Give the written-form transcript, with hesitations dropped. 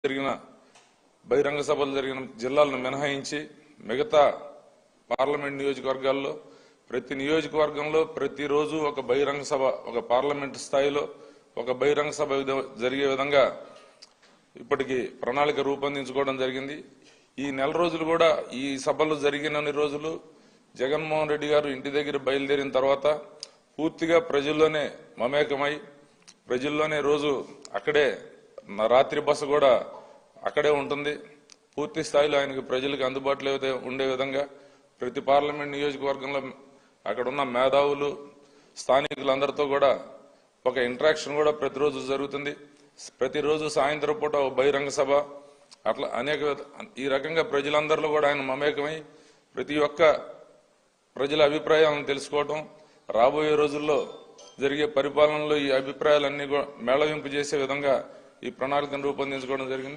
జరిగిన బహిరంగ సభలు జరిగిన జిల్లాలను మినహాయించి మిగతా పార్లమెంట్ నియోజకవర్గాల్లో ప్రతి నియోజకవర్గంలో ప్రతిరోజు ఒక బహిరంగ సభ, ఒక పార్లమెంట్ స్థాయిలో ఒక బహిరంగ సభ జరిగే విధంగా ఇప్పటికి ప్రణాళిక రూపొందించుకోవడం జరిగింది. ఈ నెల రోజులు కూడా ఈ సభలు జరిగినన్ని రోజులు జగన్మోహన్ రెడ్డి గారు ఇంటి దగ్గర బయలుదేరిన తర్వాత పూర్తిగా ప్రజల్లోనే మమేకమై ప్రజల్లోనే రోజు అక్కడే రాత్రి బస కూడా అక్కడే ఉంటుంది. పూర్తి స్థాయిలో ఆయనకు ప్రజలకు అందుబాటులో ఉండే విధంగా ప్రతి పార్లమెంట్ నియోజకవర్గంలో అక్కడ ఉన్న మేధావులు స్థానికులందరితో కూడా ఒక ఇంటరాక్షన్ కూడా ప్రతిరోజు జరుగుతుంది. ప్రతిరోజు సాయంత్రం పూట ఒక బహిరంగ సభ, అట్లా అనేక ఈ రకంగా ప్రజలందరిలో కూడా ఆయన మమేకమై ప్రతి ఒక్క ప్రజల అభిప్రాయాలను తెలుసుకోవటం, రాబోయే రోజుల్లో జరిగే పరిపాలనలో ఈ అభిప్రాయాలన్నీ మేళవింపు చేసే విధంగా ఈ ప్రణాళికను రూపొందించుకోవడం జరిగింది.